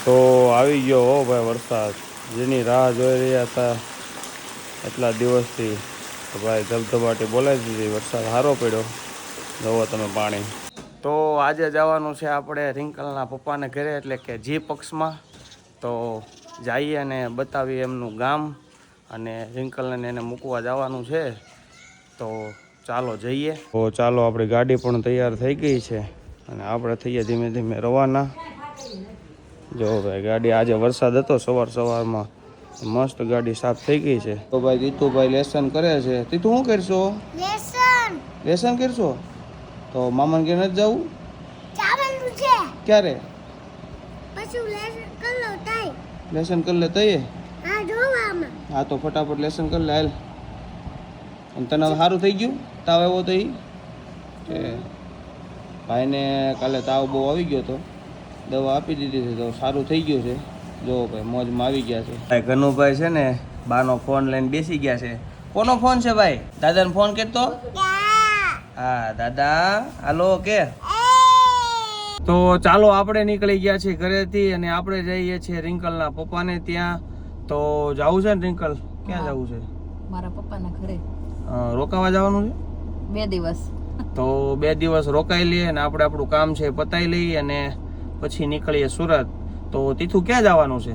તો આવી ગયો હો ભાઈ વરસાદ, જેની રાહ જોઈ રહ્યા હતા એટલા દિવસથી. તો ભાઈ ધબધબાટી બોલાવી દીધી, વરસાદ સારો પડ્યો. જોવો તમે પાણી. તો આજે જવાનું છે આપણે રિંકલના પપ્પાને ઘરે, એટલે કે જી પક્ષમાં. તો જઈએ અને બતાવીએ એમનું ગામ, અને રિંકલને એને મૂકવા જવાનું છે. તો ચાલો જઈએ. તો ચાલો, આપણી ગાડી પણ તૈયાર થઈ ગઈ છે અને આપણે થઈએ ધીમે ધીમે રવાના. જો ભાઈ ગાડી, આજે વરસાદ હતો સવારમાં, મસ્ત ગાડી સાફ થઈ ગઈ છે. તો ભાઈ જીતુભાઈ લેસન કરે છે. તીતુ શું કરશો? લેસન કરશો? તો મામાને ઘરે નથી જવું? ક્યારે? લેસન કરી લે તઈએ. હા તો ફટાફટ લેસન કરી લે હાલ. અને તને સારું થઈ ગયું તાવ આવ્યો તો? કે ભાઈને કાલે તાવ બહુ આવી ગયો હતો, દવા આપી દીધી છે તો સારું થઈ ગયું છે. જો ભાઈ મોજમાં આવી ગયા છે. ભાઈ ગનુભાઈ છે ને બાનો ફોન લઈને બેસી ગયા છે. કોનો ફોન છે ભાઈ? દાદાને ફોન કરતો? હા દાદા હાલો કે. તો ચાલો, આપણે નીકળી ગયા છીએ ઘરેથી અને આપણે જઈએ છીએ રિંકલના પપ્પાને ત્યાં. તો જવું છે ને રિંકલ? ક્યાં જવું છે? મારા પપ્પાના ઘરે. રોકાવા જવાનું છે 2 દિવસ. તો 2 દિવસ રોકાઈ લઈએ અને આપણે આપણું કામ છે પતાવી લઈએ અને પછી નીકળીએ સુરત. તો તીથું ક્યાં જવાનું છે?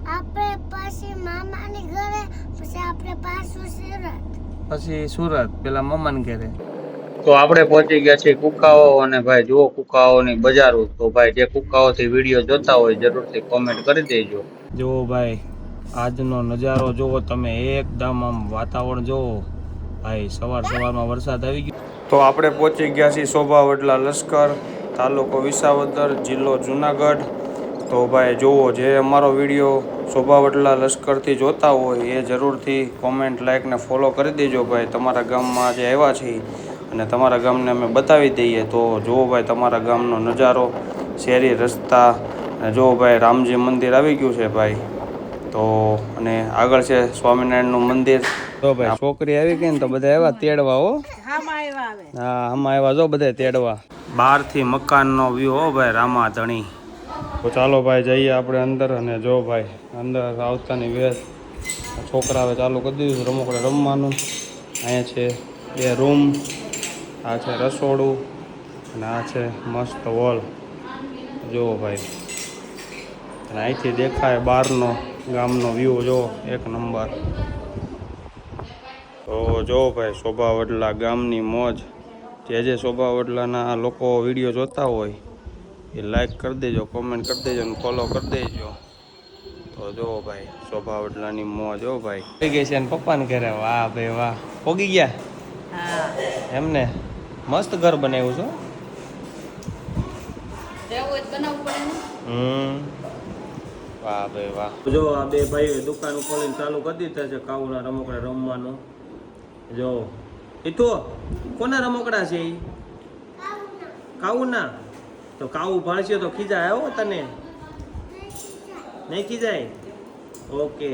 આપણે પછી મામાની ઘરે, પછી આપણે પાછું સુરત. પછી સુરત પેલા મામાને ઘરે. તો આપણે પહોંચી ગયા છીએ કુકાઓ, અને ભાઈ જુઓ કુકાઓની બજારો. તો ભાઈ જે કુકાઓથી વિડીયો જોતા હોય જરૂરથી કોમેન્ટ કરી દેજો. જુઓ ભાઈ આજનો નજારો જુઓ તમે, એકદમ આમ વાતાવરણ જુઓ ભાઈ. સવારમાં વરસાદ આવી ગયો. તો આપણે પહોંચી ગયા છીએ શોભાવડલા લશ્કર, તાલુકો વિસાવદર, જિલ્લો જુનાગઢ. તો ભાઈ જુઓ, જે અમારો વિડીયો શોભાવડલા લશ્કરથી જોતા હોય એ જરૂરથી કોમેન્ટ, લાઇક ને ફોલો કરી દેજો ભાઈ. તમારા ગામમાં આજે આવ્યા છીએ અને તમારા ગામને અમે બતાવી દઈએ. તો જુઓ ભાઈ તમારા ગામનો નજારો, શેરી રસ્તા, અને જુઓ ભાઈ રામજી મંદિર આવી ગયું છે ભાઈ. તો અને આગળ છે સ્વામિનારાયણનું મંદિર. તો ભાઈ છોકરી આવી ગઈ ને તો બધા આવ્યા તેડવા. હો હા, આમાં આવ્યા જો બધા તેડવા. બહારથી મકાનનો વ્યૂ હો ભાઈ, રામા ધણી. તો ચાલો ભાઈ જઈએ આપણે અંદર. અને જો ભાઈ અંદર આવતાની વેત છોકરાઓએ ચાલુ કરી દીધું રમકડે રમવાનું. અહીંયા છે 2 રૂમ, આ છે રસોડું અને આ છે મસ્ત હોલ. જુઓ ભાઈ, અને અહીંથી દેખાય બહારનો ગામનો વ્યૂ, જો 1 નંબર. તો જો ભાઈ શોભાવડલા ગામની મોજ. જે શોભાવડલાના લોકો વિડીયો જોતા હોય એ લાઈક કરી દેજો, કોમેન્ટ કરી દેજો અને ફોલો કરી દેજો. તો જો ભાઈ શોભાવડલાની મોજ. હો ભાઈ થઈ ગઈ છે ને પપ્પાને ઘરે. વાહ ભાઈ વાહ, પોગી ગયા એમને. મસ્ત ઘર બનાવ્યું છે. વાહ ભાઈ વાહ. જો આ 2 ભાઈઓ દુકાન ખોલીને ચાલુ કરી દીધા છે કાઉના રમકડા રમવાનું. જો ઈતો કોના રમકડા છે? કાઉના. તો કાઉ ભાળશે તો ખીજાય આવો તને? નહીં ખીજાય? ઓકે.